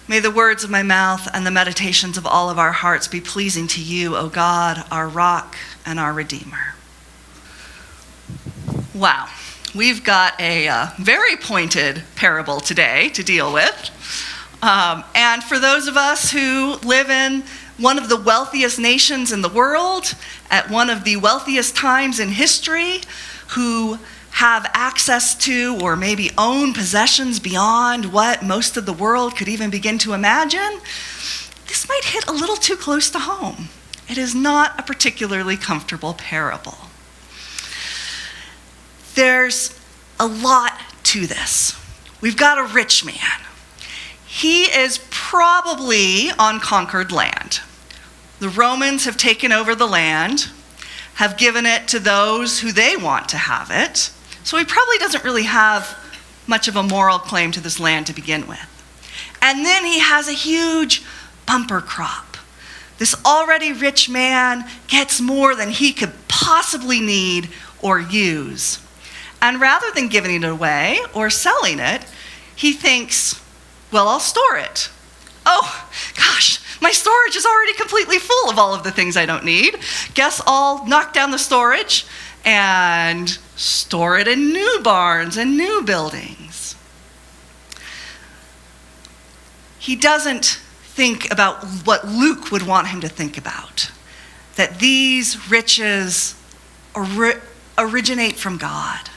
May the words of my mouth and the meditations of all of our hearts be pleasing to you, O God, our rock and our Redeemer. Wow, we've got a very pointed parable today to deal with. And for those of us who live in one of the wealthiest nations in the world, at one of the wealthiest times in history, who have access to or maybe own possessions beyond what most of the world could even begin to imagine, this might hit a little too close to home. It is not a particularly comfortable parable. There's a lot to this. We've got a rich man. He is probably on conquered land. The Romans have taken over the land, have given it to those who they want to have it. So he probably doesn't really have much of a moral claim to this land to begin with. And then he has a huge bumper crop. This already rich man gets more than he could possibly need or use. And rather than giving it away or selling it, he thinks, well, I'll store it. Oh, gosh, my storage is already completely full of all of the things I don't need. Guess I'll knock down the storage and store it in new barns and new buildings. He doesn't think about what Luke would want him to think about, that these riches originate from God,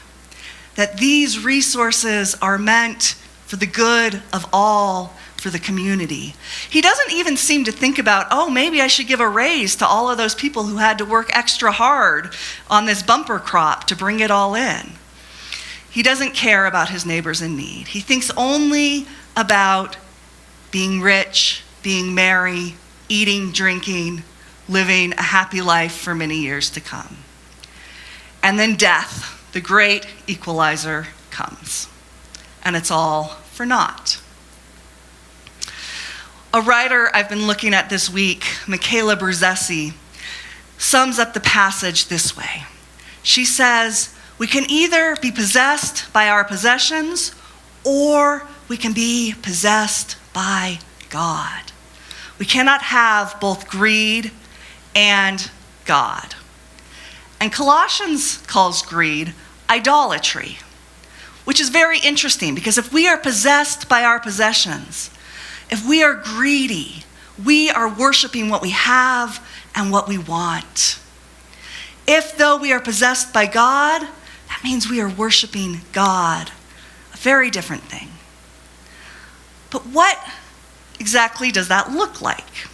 that these resources are meant for the good of all, for the community. He doesn't even seem to think about, oh, maybe I should give a raise to all of those people who had to work extra hard on this bumper crop to bring it all in. He doesn't care about his neighbors in need. He thinks only about being rich, being merry, eating, drinking, living a happy life for many years to come. And then death, the great equalizer, comes. And it's all for naught. A writer I've been looking at this week, Michaela Bruzzese, sums up the passage this way. She says, we can either be possessed by our possessions or we can be possessed by God. We cannot have both greed and God. And Colossians calls greed idolatry, which is very interesting because if we are possessed by our possessions, if we are greedy, we are worshiping what we have and what we want. If, though, we are possessed by God, that means we are worshiping God, a very different thing. But what exactly does that look like?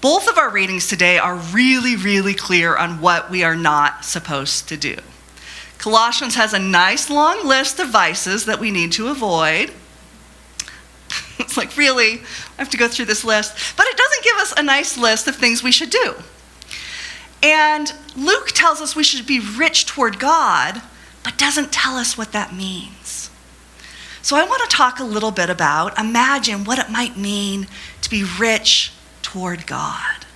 Both of our readings today are really, really clear on what we are not supposed to do. Colossians has a nice long list of vices that we need to avoid. It's like, really, I have to go through this list. But it doesn't give us a nice list of things we should do. And Luke tells us we should be rich toward God, but doesn't tell us what that means. So I want to talk a little bit about, imagine what it might mean to be rich toward God.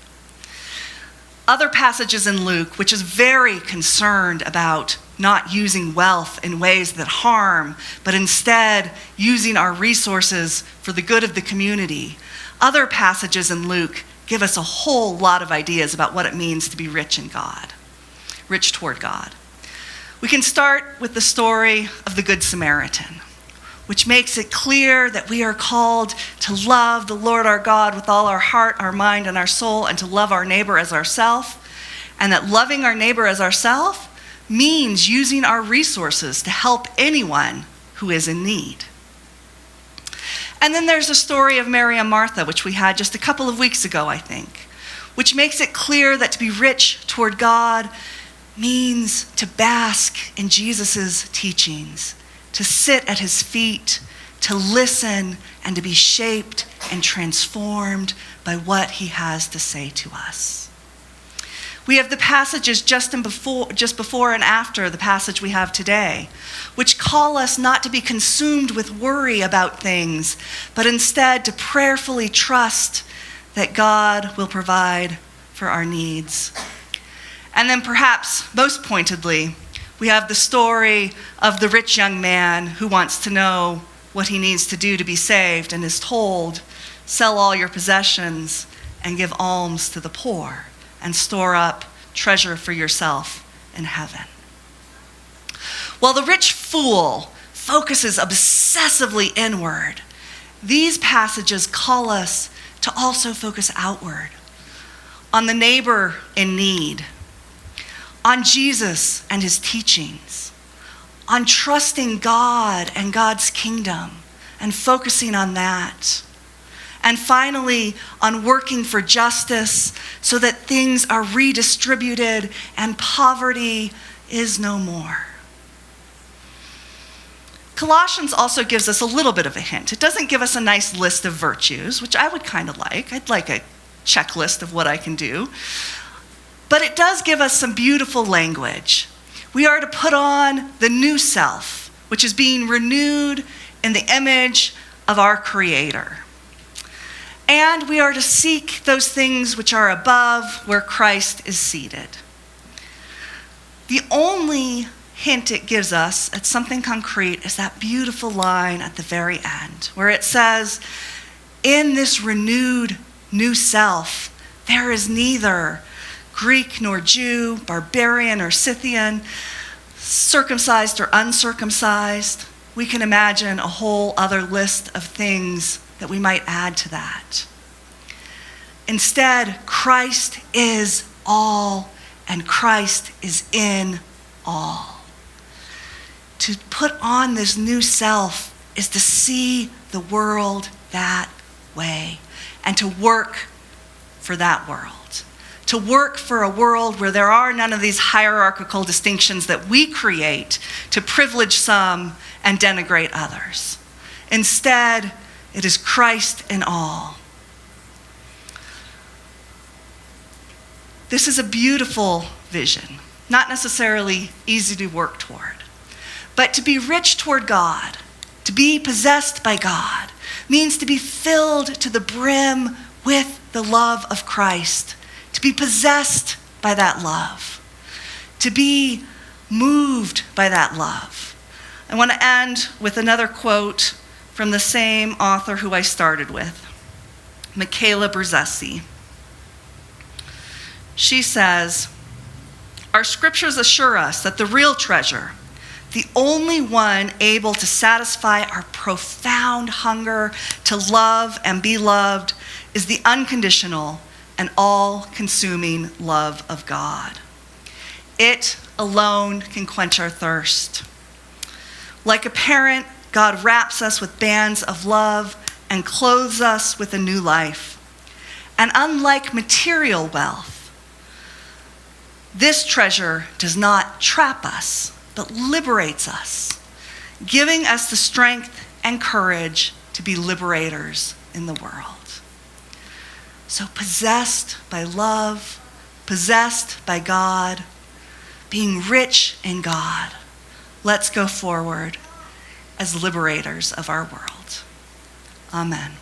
Other passages in Luke, which is very concerned about not using wealth in ways that harm, but instead using our resources for the good of the community. Other passages in Luke give us a whole lot of ideas about what it means to be rich in God, rich toward God. We can start with the story of the Good Samaritan, which makes it clear that we are called to love the Lord our God with all our heart, our mind, and our soul, and to love our neighbor as ourselves, and that loving our neighbor as ourselves means using our resources to help anyone who is in need. And then there's the story of Mary and Martha, which we had just a couple of weeks ago, I think, which makes it clear that to be rich toward God means to bask in Jesus' teachings, to sit at his feet, to listen, and to be shaped and transformed by what he has to say to us. We have the passages just before and after the passage we have today, which call us not to be consumed with worry about things, but instead to prayerfully trust that God will provide for our needs. And then perhaps most pointedly, we have the story of the rich young man who wants to know what he needs to do to be saved and is told, sell all your possessions and give alms to the poor, and store up treasure for yourself in heaven. While the rich fool focuses obsessively inward, these passages call us to also focus outward, on the neighbor in need, on Jesus and his teachings, on trusting God and God's kingdom and focusing on that. And finally, on working for justice so that things are redistributed and poverty is no more. Colossians also gives us a little bit of a hint. It doesn't give us a nice list of virtues, which I would kind of like. I'd like a checklist of what I can do. But it does give us some beautiful language. We are to put on the new self, which is being renewed in the image of our Creator. And we are to seek those things which are above, where Christ is seated. The only hint it gives us at something concrete is that beautiful line at the very end, where it says, in this renewed new self, there is neither Greek nor Jew, barbarian or Scythian, circumcised or uncircumcised. We can imagine a whole other list of things that we might add to that. Instead, Christ is all, and Christ is in all. To put on this new self is to see the world that way and to work for that world. To work for a world where there are none of these hierarchical distinctions that we create to privilege some and denigrate others. Instead, it is Christ in all. This is a beautiful vision, not necessarily easy to work toward. But to be rich toward God, to be possessed by God, means to be filled to the brim with the love of Christ, to be possessed by that love, to be moved by that love. I want to end with another quote from the same author who I started with, Michaela Brzezzi. She says, our scriptures assure us that the real treasure, the only one able to satisfy our profound hunger to love and be loved, is the unconditional and all-consuming love of God. It alone can quench our thirst. Like a parent, God wraps us with bands of love and clothes us with a new life. And unlike material wealth, this treasure does not trap us, but liberates us, giving us the strength and courage to be liberators in the world. So possessed by love, possessed by God, being rich in God, let's go forward as liberators of our world. Amen.